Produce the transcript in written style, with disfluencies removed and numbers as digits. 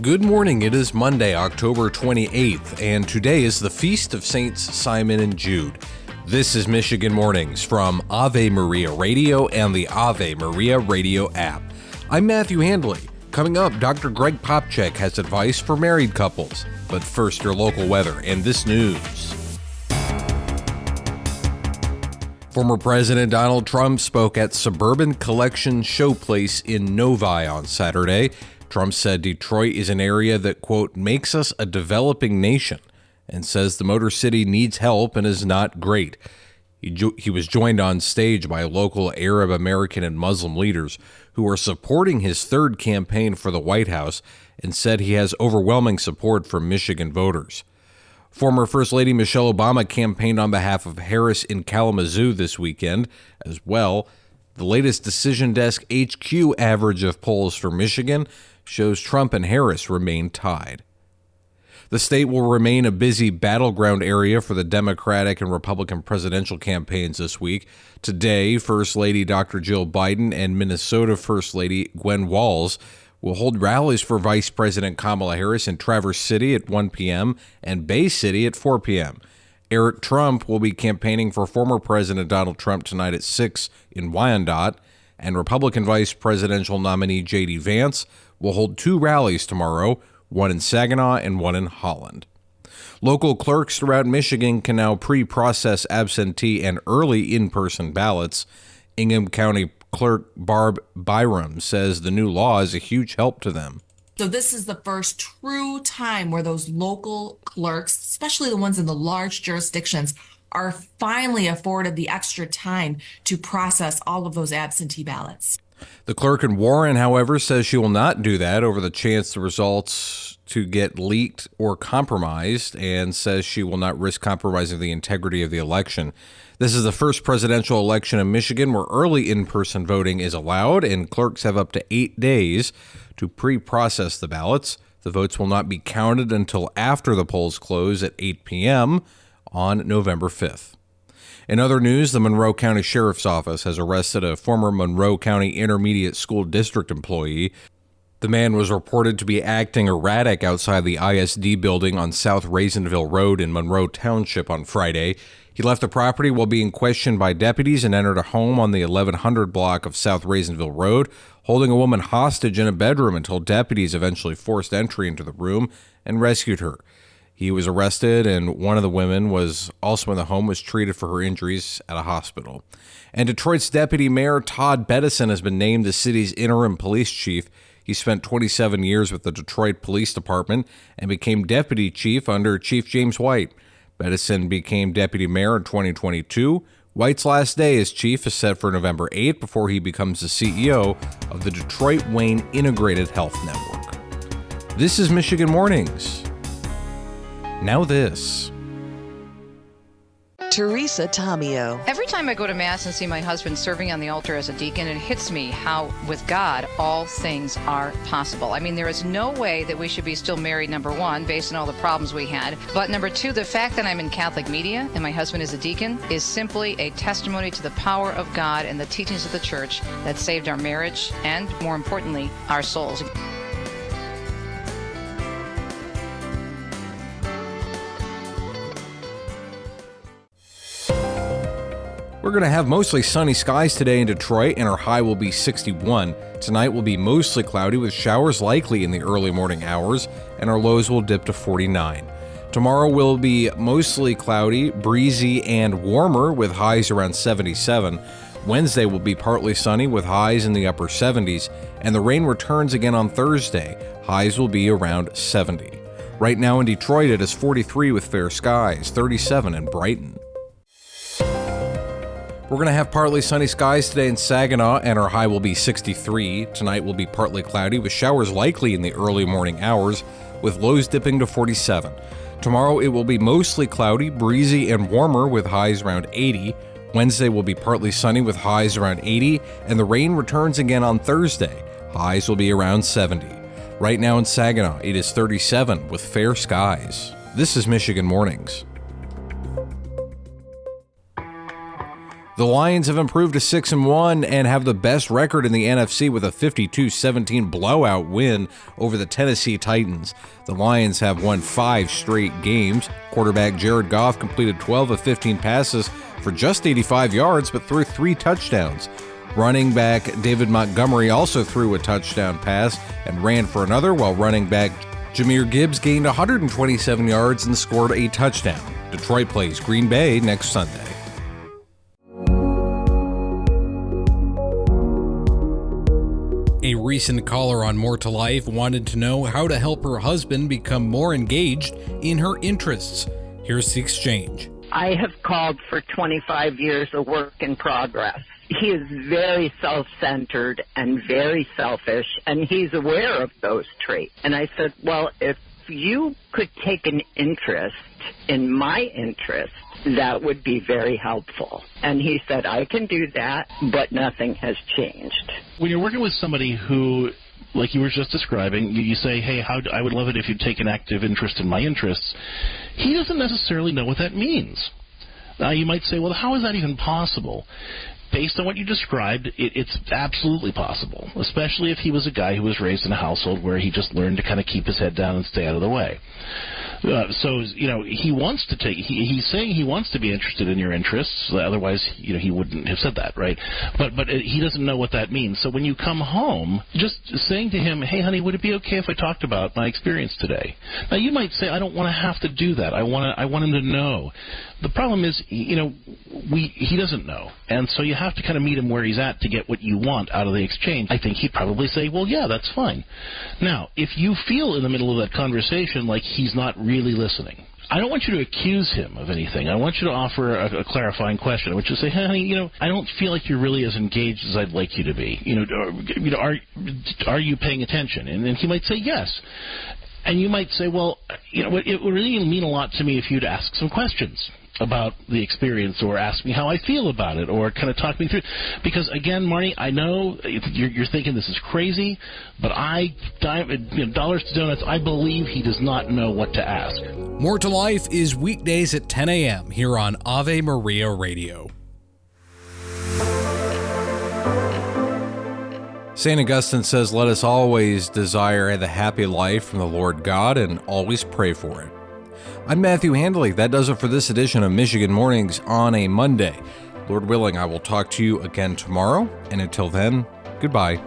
Good morning. It is Monday, October 28th, and today is the feast of Saints Simon and Jude. This is Michigan Mornings from Ave Maria Radio and the Ave Maria Radio app. I'm Matthew Handley. Coming up, Dr. Greg Popcak has advice for married couples. But first, your local weather and this news. Former President Donald Trump spoke at Suburban Collection Showplace in Novi on Saturday. Trump said Detroit is an area that, quote, makes us a developing nation, and says the Motor City needs help and is not great. He was joined on stage by local Arab American and Muslim leaders who are supporting his third campaign for the White House and said he has overwhelming support from Michigan voters. Former First Lady Michelle Obama campaigned on behalf of Harris in Kalamazoo this weekend as well. The latest Decision Desk HQ average of polls for Michigan shows Trump and Harris remain tied. The state will remain a busy battleground area for the Democratic and Republican presidential campaigns this week. Today, First Lady Dr. Jill Biden and Minnesota First Lady Gwen Walz will hold rallies for Vice President Kamala Harris in Traverse City at 1 p.m. and Bay City at 4 p.m. Eric Trump will be campaigning for former President Donald Trump tonight at 6 in Wyandotte, and Republican Vice Presidential nominee J.D. Vance will hold two rallies tomorrow, one in Saginaw and one in Holland. Local clerks throughout Michigan can now pre-process absentee and early in-person ballots. Ingham County Clerk Barb Byram says the new law is a huge help to them. So this is the first true time where those local clerks, especially the ones in the large jurisdictions, are finally afforded the extra time to process all of those absentee ballots. The clerk in Warren, however, says she will not do that over the chance the results to get leaked or compromised, and says she will not risk compromising the integrity of the election. This is the first presidential election in Michigan where early in-person voting is allowed, and clerks have up to 8 days to pre-process the ballots. The votes will not be counted until after the polls close at 8 p.m. on November 5th. In other news, the Monroe County Sheriff's Office has arrested a former Monroe County Intermediate School District employee. The man was reported to be acting erratic outside the ISD building on South Raisinville Road in Monroe Township on Friday. He left the property while being questioned by deputies and entered a home on the 1100 block of South Raisinville Road, holding a woman hostage in a bedroom until deputies eventually forced entry into the room and rescued her. He was arrested, and one of the women was also in the home, was treated for her injuries at a hospital. And Detroit's Deputy Mayor Todd Bettison has been named the city's interim police chief. He spent 27 years with the Detroit Police Department and became deputy chief under Chief James White. Bettison became deputy mayor in 2022. White's last day as chief is set for November 8th before he becomes the CEO of the Detroit-Wayne Integrated Health Network. This is Michigan Mornings. Now this. Teresa Tomeo. Every time I go to Mass and see my husband serving on the altar as a deacon, it hits me how, with God, all things are possible. I mean, there is no way that we should be still married, number one, based on all the problems we had. But number two, the fact that I'm in Catholic media and my husband is a deacon is simply a testimony to the power of God and the teachings of the church that saved our marriage and, more importantly, our souls. We're going to have mostly sunny skies today in Detroit, and our high will be 61. Tonight will be mostly cloudy with showers likely in the early morning hours, and our lows will dip to 49. Tomorrow will be mostly cloudy, breezy, and warmer with highs around 77. Wednesday will be partly sunny with highs in the upper 70s, and the rain returns again on Thursday. Highs will be around 70. Right now in Detroit, it is 43 with fair skies, 37 in Brighton. We're going to have partly sunny skies today in Saginaw, and our high will be 63. Tonight will be partly cloudy with showers likely in the early morning hours, with lows dipping to 47. Tomorrow it will be mostly cloudy, breezy, and warmer with highs around 80. Wednesday will be partly sunny with highs around 80, and the rain returns again on Thursday. Highs will be around 70. Right now in Saginaw, it is 37 with fair skies. This is Michigan Mornings. The Lions have improved to 6-1 and have the best record in the NFC with a 52-17 blowout win over the Tennessee Titans. The Lions have won 5 straight games. Quarterback Jared Goff completed 12 of 15 passes for just 85 yards, but threw 3 touchdowns. Running back David Montgomery also threw a touchdown pass and ran for another, while running back Jahmyr Gibbs gained 127 yards and scored a touchdown. Detroit plays Green Bay next Sunday. A recent caller on More to Life wanted to know how to help her husband become more engaged in her interests. Here's the exchange. I have called for 25 years of work in progress. He is very self-centered and very selfish, and he's aware of those traits. And I said, well, if you could take an interest in my interest, that would be very helpful. And he said, I can do that, but nothing has changed. When you're working with somebody who, like you were just describing, you say, hey, I would love it if you'd take an active interest in my interests. He doesn't necessarily know what that means. Now, you might say, well, how is that even possible? Based on what you described, it's absolutely possible, especially if he was a guy who was raised in a household where he just learned to kind of keep his head down and stay out of the way. So, he wants to he's saying he wants to be interested in your interests, otherwise, he wouldn't have said that, right? But he doesn't know what that means. So when you come home, just saying to him, hey, honey, would it be okay if I talked about my experience today? Now, you might say, I don't want to have to do that. I want him to know. The problem is, he doesn't know. And so you have to kind of meet him where he's at to get what you want out of the exchange. I think he'd probably say, well, yeah, that's fine. Now, if you feel in the middle of that conversation like he's not really listening, I don't want you to accuse him of anything. I want you to offer a clarifying question. I want you to say, hey, honey, I don't feel like you're really as engaged as I'd like you to be. Are you paying attention? And then he might say yes. And you might say, well, it would really mean a lot to me if you'd ask some questions about the experience, or ask me how I feel about it, or kind of talk me through. Because, again, Marnie, I know you're thinking this is crazy, but dollars to donuts, I believe he does not know what to ask. More to Life is weekdays at 10 a.m. here on Ave Maria Radio. St. Augustine says, let us always desire the happy life from the Lord God and always pray for it. I'm Matthew Handley. That does it for this edition of Michigan Mornings on a Monday. Lord willing, I will talk to you again tomorrow, and until then, goodbye.